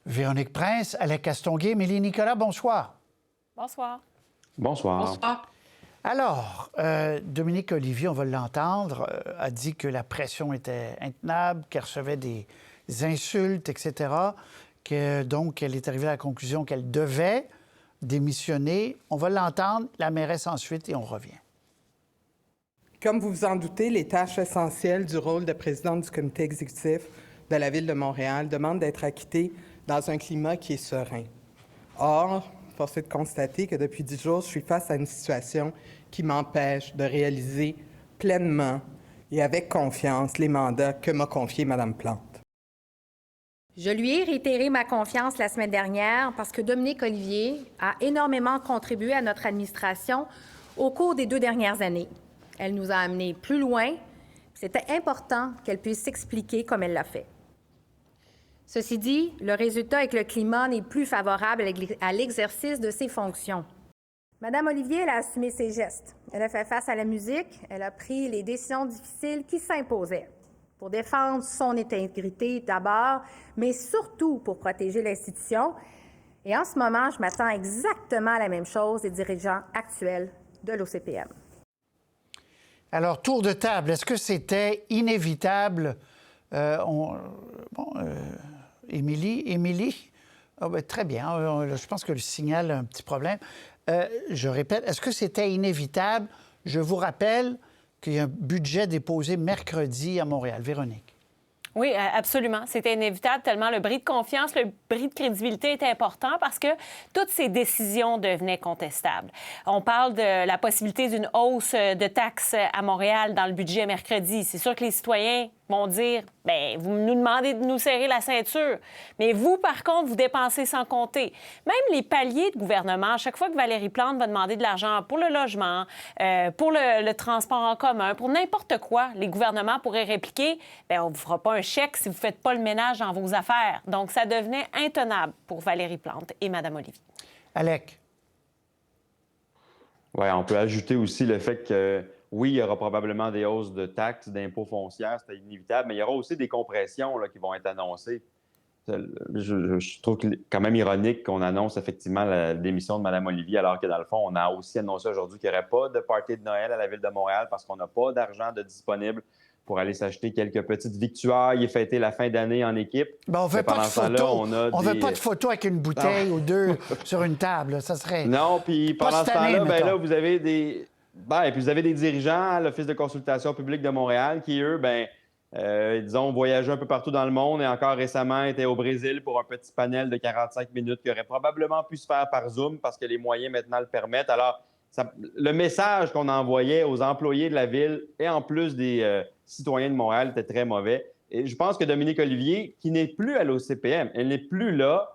Véronique Prince, Alec Castonguay, Émilie Nicolas, bonsoir. Bonsoir. Bonsoir. Bonsoir. Alors, Dominique Olivier, on va l'entendre, a dit que la pression était intenable, qu'elle recevait des insultes, etc., donc elle est arrivée à la conclusion qu'elle devait démissionner. On va l'entendre, la mairesse ensuite, et on revient. Comme vous vous en doutez, les tâches essentielles du rôle de présidente du comité exécutif de la Ville de Montréal demandent d'être acquittées dans un climat qui est serein. Or, force est de constater que depuis 10 jours, je suis face à une situation qui m'empêche de réaliser pleinement et avec confiance les mandats que m'a confiés Mme Plante. Je lui ai réitéré ma confiance la semaine dernière parce que Dominique Olivier a énormément contribué à notre administration au cours des 2 dernières années. Elle nous a amenés plus loin. C'était important qu'elle puisse s'expliquer comme elle l'a fait. Ceci dit, le résultat avec le climat n'est plus favorable à l'exercice de ses fonctions. Madame Olivier, elle a assumé ses gestes. Elle a fait face à la musique. Elle a pris les décisions difficiles qui s'imposaient pour défendre son intégrité d'abord, mais surtout pour protéger l'institution. Et en ce moment, je m'attends exactement à la même chose des dirigeants actuels de l'OCPM. Alors, tour de table, est-ce que c'était inévitable? Émilie? Oh, ben, très bien. Je pense que le signal a un petit problème. Je répète, est-ce que c'était inévitable? Je vous rappelle qu'il y a un budget déposé mercredi à Montréal. Véronique. Oui, absolument. C'était inévitable tellement le bris de confiance, le bris de crédibilité était important parce que toutes ces décisions devenaient contestables. On parle de la possibilité d'une hausse de taxes à Montréal dans le budget mercredi. C'est sûr que les citoyens vont dire, bien, vous nous demandez de nous serrer la ceinture. Mais vous, par contre, vous dépensez sans compter. Même les paliers de gouvernement, à chaque fois que Valérie Plante va demander de l'argent pour le logement, pour le transport en commun, pour n'importe quoi, les gouvernements pourraient répliquer, bien, on ne vous fera pas un chèque si vous ne faites pas le ménage dans vos affaires. Donc, ça devenait intenable pour Valérie Plante et Mme Olivier. Alec. Oui, on peut ajouter aussi le fait que, oui, il y aura probablement des hausses de taxes, d'impôts foncières, c'est inévitable, mais il y aura aussi des compressions là, qui vont être annoncées. Je trouve quand même ironique qu'on annonce effectivement la démission de Mme Olivier, alors que dans le fond, on a aussi annoncé aujourd'hui qu'il n'y aurait pas de party de Noël à la Ville de Montréal parce qu'on n'a pas d'argent de disponible pour aller s'acheter quelques petites victuailles et fêter la fin d'année en équipe. Ben, on ne veut pas de photos. On veut pas de photos avec une bouteille ou deux sur une table. Ça serait... Non, puis pendant ce temps-là, ben là, vous avez des... Ben, et puis vous avez des dirigeants à l'Office de consultation publique de Montréal qui, eux, disons, voyageaient un peu partout dans le monde et encore récemment étaient au Brésil pour un petit panel de 45 minutes qui aurait probablement pu se faire par Zoom parce que les moyens maintenant le permettent. Alors, le message qu'on envoyait aux employés de la Ville et en plus des citoyens de Montréal était très mauvais. Et je pense que Dominique Olivier, qui n'est plus à l'OCPM, elle n'est plus là,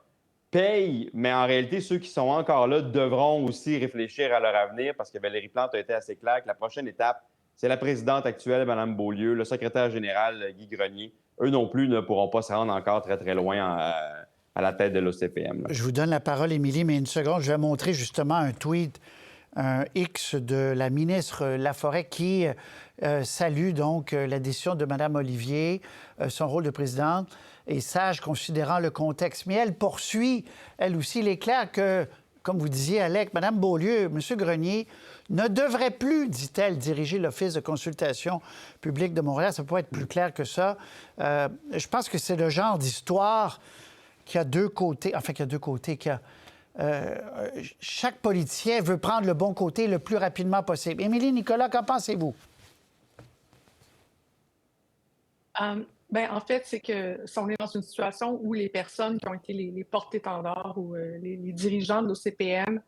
paye, mais en réalité, ceux qui sont encore là devront aussi réfléchir à leur avenir parce que Valérie Plante a été assez claire que la prochaine étape, c'est la présidente actuelle, Mme Beaulieu, le secrétaire général, Guy Grenier. Eux non plus ne pourront pas se rendre encore très, très loin à la tête de l'OCPM. Je vous donne la parole, Émilie, mais une seconde, je vais montrer justement un tweet, un X de la ministre Laforêt qui salue donc la décision de Mme Olivier, son rôle de présidente, et sage considérant le contexte. Mais elle poursuit, elle aussi, il est clair que, comme vous disiez, Alec, Mme Beaulieu, M. Grenier ne devrait plus, dit-elle, diriger l'Office de consultation publique de Montréal. Ça ne peut pas être plus clair que ça. Je pense que c'est le genre d'histoire qui a deux côtés, chaque politicien veut prendre le bon côté le plus rapidement possible. Émilie Nicolas, qu'en pensez-vous? En fait, c'est que si on est dans une situation où les personnes qui ont été les porte-étendards ou les dirigeants de l'OCPM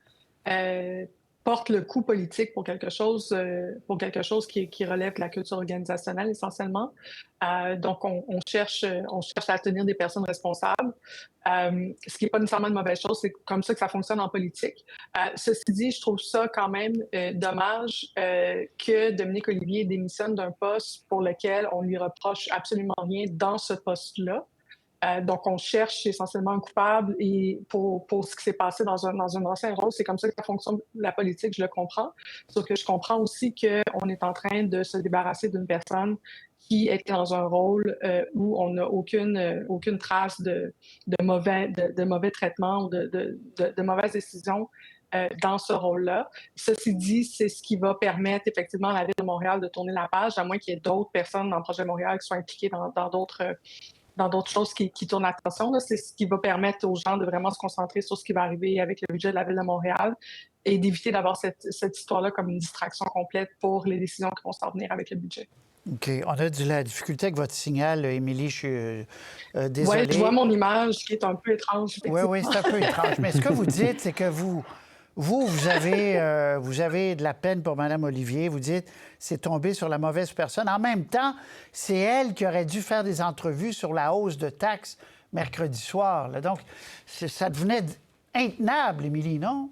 portent le coup politique pour quelque chose qui relève de la culture organisationnelle essentiellement. Donc, on cherche à tenir des personnes responsables, ce qui n'est pas nécessairement une mauvaise chose. C'est comme ça que ça fonctionne en politique. Ceci dit, je trouve ça quand même dommage que Dominique Olivier démissionne d'un poste pour lequel on lui reproche absolument rien dans ce poste-là. Donc, on cherche essentiellement un coupable et pour ce qui s'est passé dans un ancien rôle. C'est comme ça que ça fonctionne, la politique, je le comprends. Sauf que je comprends aussi qu'on est en train de se débarrasser d'une personne qui était dans un rôle où on n'a aucune trace de mauvais traitements ou de mauvaises décisions dans ce rôle-là. Ceci dit, c'est ce qui va permettre effectivement à la Ville de Montréal de tourner la page, à moins qu'il y ait d'autres personnes dans le projet Montréal qui soient impliquées dans d'autres choses qui tournent l'attention. C'est ce qui va permettre aux gens de vraiment se concentrer sur ce qui va arriver avec le budget de la Ville de Montréal et d'éviter d'avoir cette histoire-là comme une distraction complète pour les décisions qui vont s'en venir avec le budget. OK. On a de la difficulté avec votre signal, Émilie. Je suis désolée. Oui, je vois mon image qui est un peu étrange. Oui, c'est un peu étrange. Mais ce que vous dites, c'est que vous avez de la peine pour Mme Olivier. Vous dites c'est tombé sur la mauvaise personne. En même temps, c'est elle qui aurait dû faire des entrevues sur la hausse de taxes mercredi soir. Là. Donc, ça devenait intenable, Émilie, non?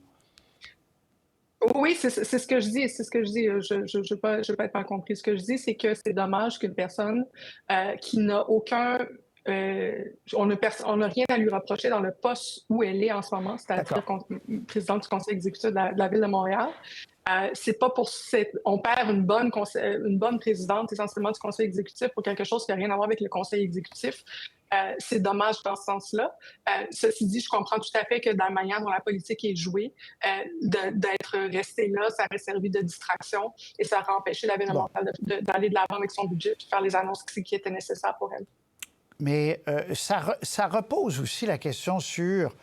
Oui, c'est ce que je dis. C'est ce que je dis. Je veux pas être mal compris. Ce que je dis, c'est que c'est dommage qu'une personne qui n'a aucun... on n'a rien à lui reprocher dans le poste où elle est en ce moment, c'est-à-dire présidente du conseil exécutif de la Ville de Montréal. C'est pas pour on perd une bonne présidente essentiellement du conseil exécutif pour quelque chose qui n'a rien à voir avec le conseil exécutif. C'est dommage dans ce sens-là. Ceci dit, je comprends tout à fait que dans la manière dont la politique est jouée, d'être resté là, ça aurait servi de distraction et ça aurait empêché la Ville de Montréal d'aller de l'avant avec son budget et de faire les annonces qui étaient nécessaires pour elle. Mais ça repose aussi la question sur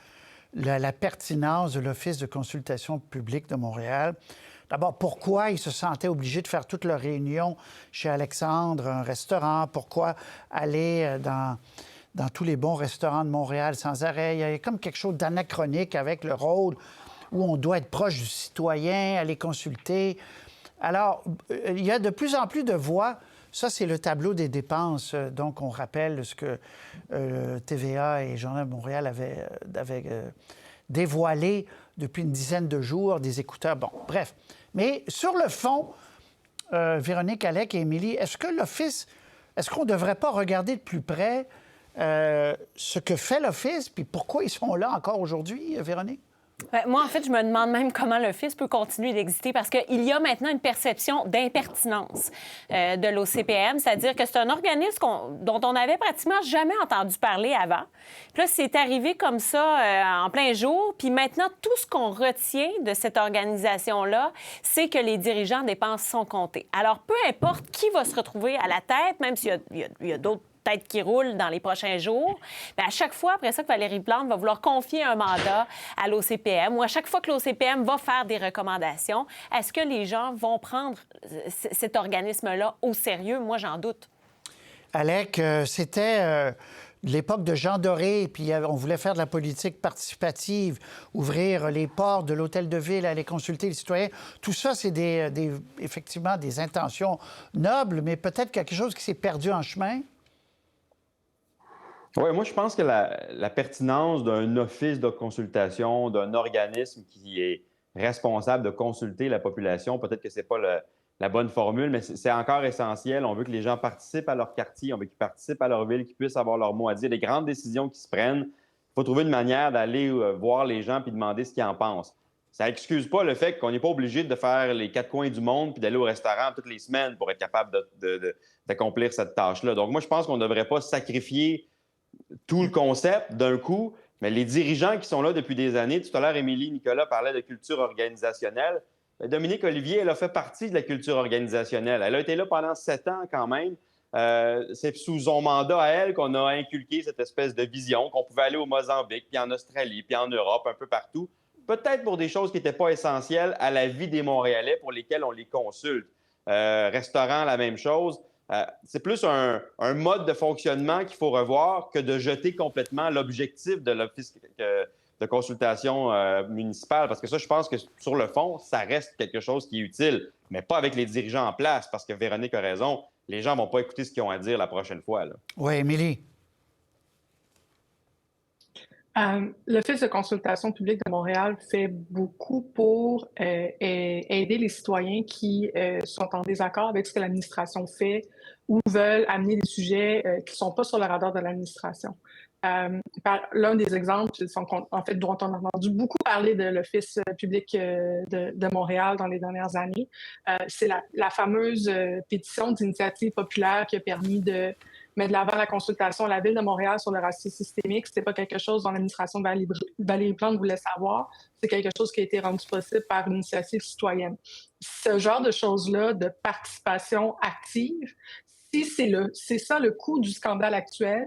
la pertinence de l'Office de consultation publique de Montréal. D'abord, pourquoi ils se sentaient obligés de faire toutes leurs réunions chez Alexandre, un restaurant? Pourquoi aller dans tous les bons restaurants de Montréal sans arrêt? Il y a comme quelque chose d'anachronique avec le rôle où on doit être proche du citoyen, aller consulter. Alors, il y a de plus en plus de voix. Ça, c'est le tableau des dépenses. Donc, on rappelle ce que TVA et Journal de Montréal avaient dévoilé depuis une dizaine de jours, des écouteurs. Bon, bref. Mais sur le fond, Véronique Allec et Émilie, est-ce qu'on ne devrait pas regarder de plus près ce que fait l'Office, puis pourquoi ils sont là encore aujourd'hui, Véronique? Moi, en fait, je me demande même comment l'Office peut continuer d'exister parce qu'il y a maintenant une perception d'impertinence de l'OCPM, c'est-à-dire que c'est un organisme dont on n'avait pratiquement jamais entendu parler avant. Puis là, c'est arrivé comme ça en plein jour. Puis maintenant, tout ce qu'on retient de cette organisation-là, c'est que les dirigeants des dépenses sont comptés. Alors, peu importe qui va se retrouver à la tête, même s'il y a d'autres tête qui roule dans les prochains jours, bien, à chaque fois, après ça, que Valérie Plante va vouloir confier un mandat à l'OCPM ou à chaque fois que l'OCPM va faire des recommandations, est-ce que les gens vont prendre cet organisme-là au sérieux? Moi, j'en doute. Allec, c'était l'époque de Jean Doré, puis on voulait faire de la politique participative, ouvrir les portes de l'hôtel de ville, aller consulter les citoyens. Tout ça, c'est effectivement des intentions nobles, mais peut-être quelque chose qui s'est perdu en chemin. Oui, moi, je pense que la pertinence d'un office de consultation, d'un organisme qui est responsable de consulter la population, peut-être que ce n'est pas la bonne formule, mais c'est encore essentiel. On veut que les gens participent à leur quartier, on veut qu'ils participent à leur ville, qu'ils puissent avoir leur mot à dire. Les grandes décisions qui se prennent, il faut trouver une manière d'aller voir les gens puis demander ce qu'ils en pensent. Ça n'excuse pas le fait qu'on n'est pas obligé de faire les quatre coins du monde puis d'aller au restaurant toutes les semaines pour être capable d'accomplir cette tâche-là. Donc, moi, je pense qu'on ne devrait pas sacrifier tout le concept d'un coup, mais les dirigeants qui sont là depuis des années, tout à l'heure, Émilie Nicolas parlait de culture organisationnelle. Dominique Olivier, elle a fait partie de la culture organisationnelle. Elle a été là pendant 7 ans quand même. C'est sous son mandat à elle qu'on a inculqué cette espèce de vision qu'on pouvait aller au Mozambique, puis en Australie, puis en Europe, un peu partout. Peut-être pour des choses qui n'étaient pas essentielles à la vie des Montréalais pour lesquelles on les consulte. Restaurant, la même chose. C'est plus un mode de fonctionnement qu'il faut revoir que de jeter complètement l'objectif de l'Office de consultation municipale. Parce que ça, je pense que sur le fond, ça reste quelque chose qui est utile, mais pas avec les dirigeants en place, parce que Véronique a raison, les gens ne vont pas écouter ce qu'ils ont à dire la prochaine fois. Là. Oui, Émilie. L'Office de consultation publique de Montréal fait beaucoup pour aider les citoyens qui sont en désaccord avec ce que l'administration fait ou veulent amener des sujets qui ne sont pas sur le radar de l'administration. L'un des exemples, en fait, dont on a entendu beaucoup parler de l'Office public de Montréal dans les dernières années, c'est la fameuse pétition d'initiative populaire qui a permis de mettre de l'avant la consultation à la Ville de Montréal sur le racisme systémique. C'était pas quelque chose dont l'administration Valérie Plante voulait savoir. C'est quelque chose qui a été rendu possible par une initiative citoyenne. Ce genre de choses-là, de participation active, si c'est ça le coût du scandale actuel,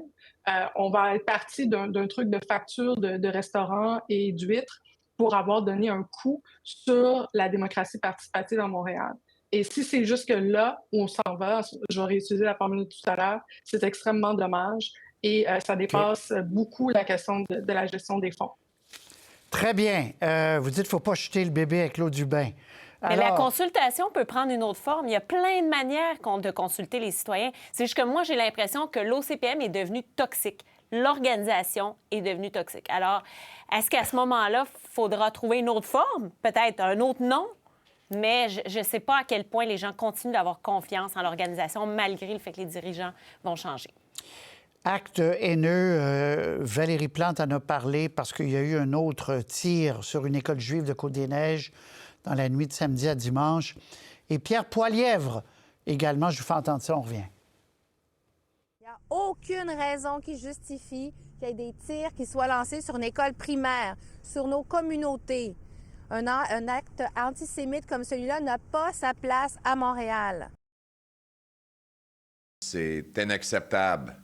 on va être parti d'un truc de facture de restaurants et d'huîtres pour avoir donné un coup sur la démocratie participative à Montréal. Et si c'est jusque là où on s'en va, j'aurais utilisé la formule tout à l'heure, c'est extrêmement dommage et ça dépasse beaucoup la question de la gestion des fonds. Très bien. Vous dites qu'il ne faut pas jeter le bébé avec l'eau du bain. Mais la consultation peut prendre une autre forme. Il y a plein de manières de consulter les citoyens. C'est juste que moi, j'ai l'impression que l'OCPM est devenue toxique. L'organisation est devenue toxique. Alors, est-ce qu'à ce moment-là, il faudra trouver une autre forme? Peut-être un autre nom? Mais je ne sais pas à quel point les gens continuent d'avoir confiance en l'organisation malgré le fait que les dirigeants vont changer. Acte haineux, Valérie Plante en a parlé parce qu'il y a eu un autre tir sur une école juive de Côte-des-Neiges dans la nuit de samedi à dimanche. Et Pierre Poilièvre également, je vous fais entendre ça, on revient. Il n'y a aucune raison qui justifie qu'il y ait des tirs qui soient lancés sur une école primaire, sur nos communautés. Un acte antisémite comme celui-là n'a pas sa place à Montréal. C'est inacceptable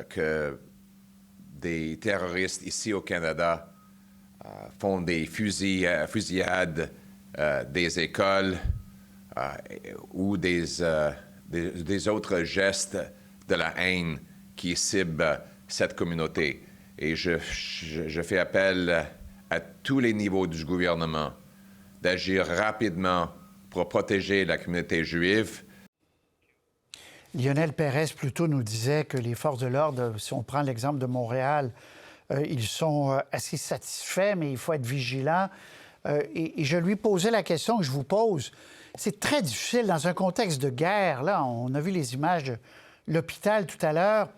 que des terroristes ici au Canada font des fusillades des écoles ou des autres gestes de la haine qui ciblent cette communauté. Et je fais appel à tous les niveaux du gouvernement d'agir rapidement pour protéger la communauté juive. Lionel Pérez, plus tôt, nous disait que les forces de l'ordre, si on prend l'exemple de Montréal, ils sont assez satisfaits, mais il faut être vigilant. Et je lui posais la question que je vous pose. C'est très difficile dans un contexte de guerre. Là, on a vu les images de l'hôpital tout à l'heure,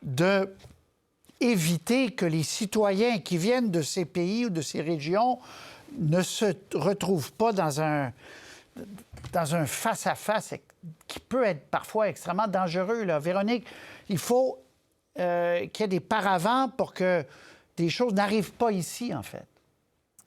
d'éviter que les citoyens qui viennent de ces pays ou de ces régions ne se retrouvent pas dans un face-à-face qui peut être parfois extrêmement dangereux. Là. Véronique, il faut qu'il y ait des paravents pour que des choses n'arrivent pas ici, en fait.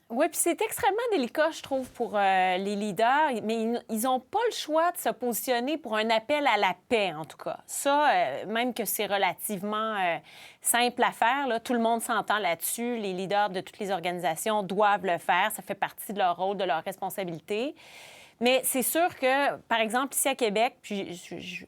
Oui, puis c'est extrêmement délicat, je trouve, pour les leaders, mais ils n'ont pas le choix de se positionner pour un appel à la paix, en tout cas. Ça, même que c'est relativement simple à faire, là, tout le monde s'entend là-dessus. Les leaders de toutes les organisations doivent le faire. Ça fait partie de leur rôle, de leur responsabilité. Mais c'est sûr que, par exemple, ici à Québec, puis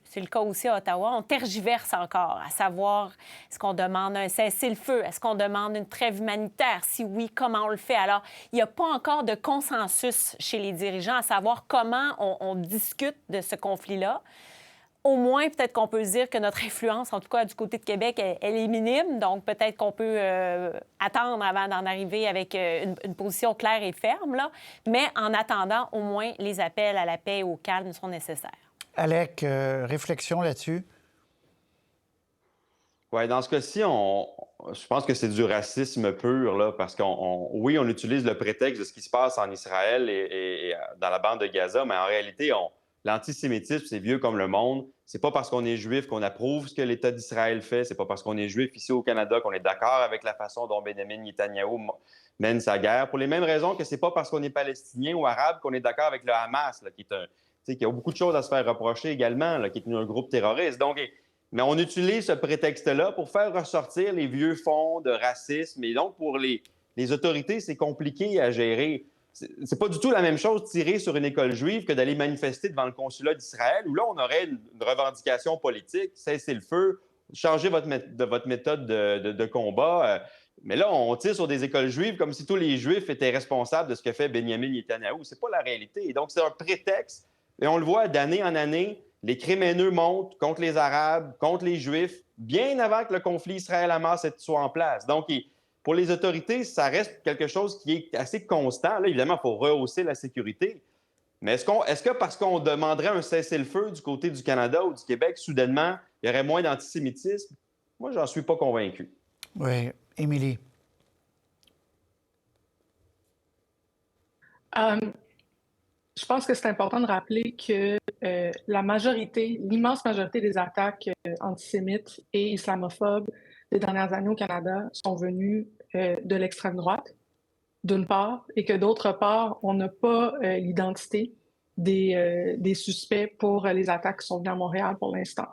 c'est le cas aussi à Ottawa, on tergiverse encore, à savoir, est-ce qu'on demande un cessez-le-feu? Est-ce qu'on demande une trêve humanitaire? Si oui, comment on le fait? Alors, il n'y a pas encore de consensus chez les dirigeants à savoir comment on discute de ce conflit-là. Au moins, peut-être qu'on peut se dire que notre influence, en tout cas du côté de Québec, elle est minime. Donc, peut-être qu'on peut attendre avant d'en arriver avec une position claire et ferme. Là. Mais en attendant, au moins, les appels à la paix et au calme sont nécessaires. Alec, réflexion là-dessus? Oui, dans ce cas-ci, je pense que c'est du racisme pur, là, parce oui, on utilise le prétexte de ce qui se passe en Israël et dans la bande de Gaza, mais en réalité, l'antisémitisme, c'est vieux comme le monde. C'est pas parce qu'on est juif qu'on approuve ce que l'État d'Israël fait. C'est pas parce qu'on est juif ici au Canada qu'on est d'accord avec la façon dont Benjamin Netanyahou mène sa guerre. Pour les mêmes raisons que c'est pas parce qu'on est palestinien ou arabe qu'on est d'accord avec le Hamas, là, qui a beaucoup de choses à se faire reprocher également, là, qui est un groupe terroriste. Donc, mais on utilise ce prétexte-là pour faire ressortir les vieux fonds de racisme. Et donc, pour les autorités, c'est compliqué à gérer. C'est pas du tout la même chose de tirer sur une école juive que d'aller manifester devant le consulat d'Israël, où là, on aurait une revendication politique, cesser le feu, changer votre méthode de combat. Mais là, on tire sur des écoles juives comme si tous les Juifs étaient responsables de ce que fait Benjamin Netanyahou. C'est pas la réalité. Et donc, c'est un prétexte. Et on le voit d'année en année, les crimes haineux montent contre les Arabes, contre les Juifs, bien avant que le conflit Israël-Hamas soit en place. Donc, pour les autorités, ça reste quelque chose qui est assez constant. Là, évidemment, il faut rehausser la sécurité. Mais est-ce que parce qu'on demanderait un cessez-le-feu du côté du Canada ou du Québec, soudainement, il y aurait moins d'antisémitisme? Moi, j'en suis pas convaincu. Oui. Émilie? Je pense que c'est important de rappeler que l'immense majorité des attaques antisémites et islamophobes des dernières années au Canada sont venues de l'extrême droite, d'une part, et que d'autre part, on n'a pas l'identité des suspects pour les attaques qui sont venues à Montréal pour l'instant.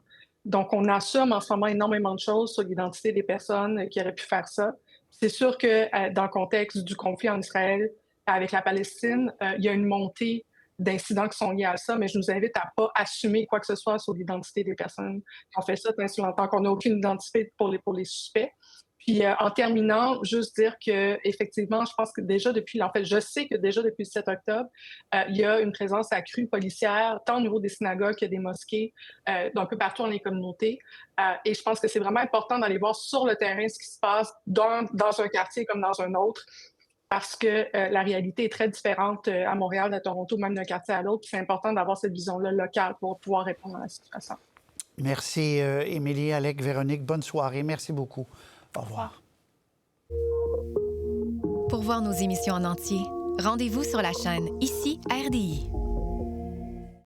Donc, on assume en ce moment énormément de choses sur l'identité des personnes qui auraient pu faire ça. C'est sûr que dans le contexte du conflit en Israël avec la Palestine, il y a une montée d'incidents qui sont liés à ça, mais je nous invite à ne pas assumer quoi que ce soit sur l'identité des personnes qui ont fait ça tant si longtemps qu'on n'a aucune identité pour les suspects. Puis en terminant, juste dire que effectivement, je pense que déjà depuis, en fait, je sais que déjà depuis le 7 octobre, il y a une présence accrue policière, tant au niveau des synagogues que des mosquées, d'un peu partout dans les communautés. Et je pense que c'est vraiment important d'aller voir sur le terrain ce qui se passe dans un quartier comme dans un autre, parce que la réalité est très différente à Montréal, à Toronto, même d'un quartier à l'autre. C'est important d'avoir cette vision-là locale pour pouvoir répondre à la situation. Merci, Émilie, Alec, Véronique. Bonne soirée. Merci beaucoup. Au revoir. Pour voir nos émissions en entier, rendez-vous sur la chaîne Ici RDI.